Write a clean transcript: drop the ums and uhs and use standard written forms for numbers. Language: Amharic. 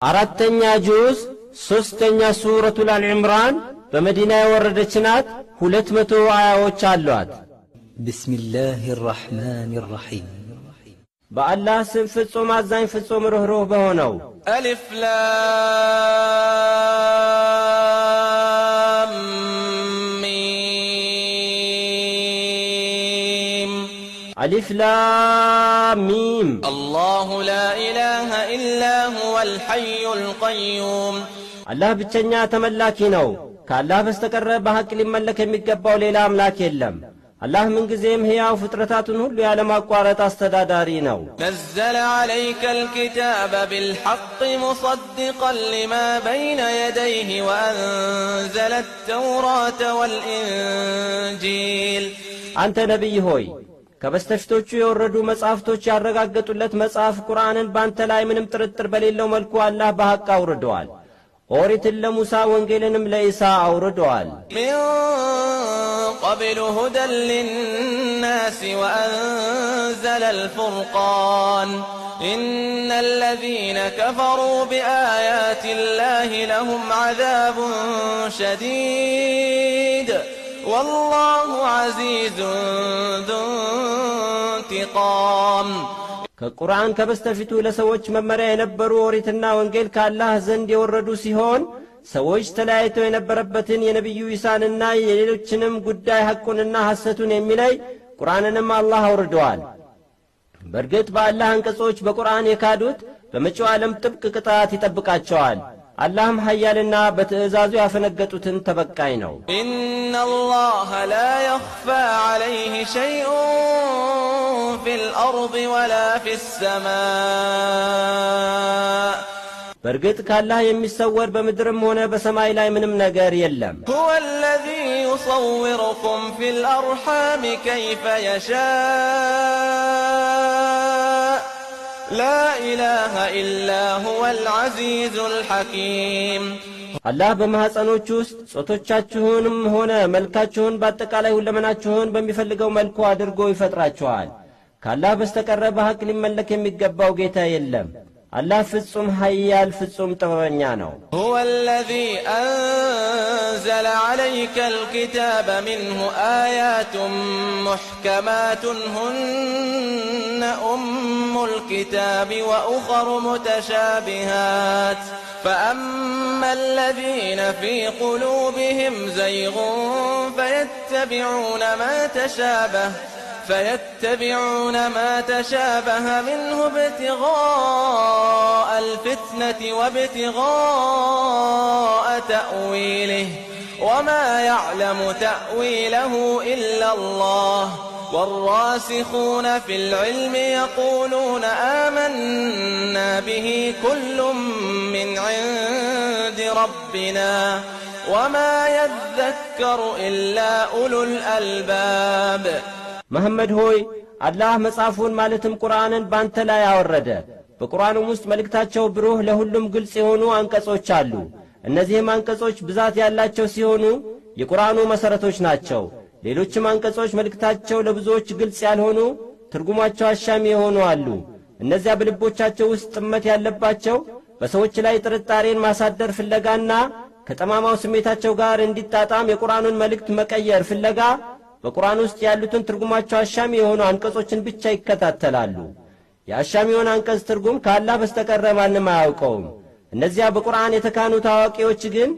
አራተኛ ጁዝ ሶስተኛ ሱረቱል አልዕምራን በመዲና የወረደች ናት። 200 አያዎች አሏት። ቢስሚላሂር ረህማኒር ረሂም በአላህ ስም ፍጹም አዛኝ ፍጹም ርህሩህ በሆነው። አሊፍ ላም ሚም አሊፍ ላም ሚም አላሁ ላ ኢላሃ ኢላ ሁወል ሐዩል ቀዩም አላህ ብቸኛ ተመላኪ ነው። ከአላህ በስተቀር በሐቅ ሊመለክ የሚገባው ሌላ አምላክ የለም። አላህ ምንጊዜም ሕያው ፍጥረታቱን ሁሉ ያለማቋረጥ አስተዳዳሪ ነው። ነዘለ ዐለይከል ኪታበ ቢልሐቅ ሙሰድቀን ሊማ በይነ የደይህ ወአንዘለት ተውራተ ወልኢንጂል። አንተ ነቢይ ሆይ ከበስተፊቶቹ የወረዱ መጻሕፍቶች ያረጋገጡለት መጽሐፍ ቁርአንን ባንተ ላይ ምንም ጥርጥር በሌለው መልኩ አላህ በሐቅ አውርደዋል። ኦሪትን ለሙሳ ወንጌልንም ለኢሳ አውርደዋል። ሚን ቀብሉ ሁደን ሊናስ ወአንዘለል ፉርቃን ኢነ ለዚነ ከፈሩ ቢአያቲ ላህ ለሁም ዐዛቡን ሸዲድ ወላሁ ዐዚዙን ዙ እንቲቃም። ከቁርአን ከበስተፊቱ ለሰዎች መመሪያ የነበሩ ኦሪትና ወንጌል ከአላህ ዘንድ የወረዱ ሲሆን ሰዎች ተለያይተው የነበረበትን የነቢዩ ኢሳንና የሌሎችንም ጉዳይ ሐቁንና ሐሰቱን የሚለይ ቁርአንንም አላህ አውርደዋል። በእርግጥ በአላህ አንቀጾች በቁርአን የካዱት በመጪው ዓለም ጥብቅ ቅጣት ይጠብቃቸዋል። አላህም ኃያልና በትእዛዙ ያፈነገጡትን ተበቃይ ነው። ኢነላህ ላ የኽፋ ዐለይህ ሸይኡን ፊል አርድ ወላ ፊሰማእ። በእርግጥ ካላህ የሚሰወር በምድርም ሆነ በሰማይ ላይ ምንም ነገር የለም። ሁወ ለዚ ዩሰውሩኩም ፊል አርሓም ከይፈ የሻእ ላ ኢላሃ ኢላ ሁወል ዐዚዙል ሐኪም። አላህ በማኅፀኖች ውስጥ ጾቶቻችሁንም ሆነ መልካችሁን በአጠቃላይ ሁለመናችሁን በሚፈልገው መልኩ አድርጎ ይፈጥራችኋል። ካላህ በስተቀረ በሐቅ ሊመለክ የሚገባው ጌታ የለም። አላህ ፍጹም ኃያል ፍጹም ጥበበኛ ነው። ሁወ ለዚ አንዘለ ዐለይከል ኪታበ ሚንሁ አያቱን ሙሕከማቱን ሁነ ኡሙል ኪታቢ ወኡኸሩ ሙተሻቢሃት فأما الذين في قلوبهم زيغ فيتبعون ما تشابه منه ابتغاء الفتنة وابتغاء تأويله وما يعلم تأويله إلا الله والراسخون في العلم يقولون آمنا به كل من عند ربنا وما يذكر إلا أولو الألباب. መሐመድ ሆይ አላህ መጽሐፉን ማለትም ቁርአንን ባንተ ላይ አወረደ። በቁርአኑም ውስጥ መልእክታቸው ብሩህ ለሁሉም ግልጽ የሆኑ አንቀጾች አሉ። እነዚህም አንቀጾች ብዛት ያላቸው ሲሆኑ የቁርአኑ መሠረቶች ናቸው። ሌሎችም አንቀጾች መልእክታቸው ለብዙዎች ግልጽ ያልሆኑ ትርጉማቸው አሻሚ የሆኑ አሉ። እነዚያ በልቦቻቸው ውስጥ ጥመት ያለባቸው በሰዎች ላይ ጥርጣሬን ማሳደር ፍለጋና ከጠማማው ስሜታቸው ጋር እንዲጣጣም የቁርአኑን መልእክት መቀየር ፍለጋ በቁርአን ውስጥ ያሉትን ትርጉማቸው አሻሚ የሆኑ አንቀጾችን ብቻ ይከታተላሉ። የአሻሚውን አንቀጽ ትርጉም ከአላህ በስተቀር ማንም አያውቀውም። እነዚያ በቁርአን የተካኑ ታዋቂዎች ግን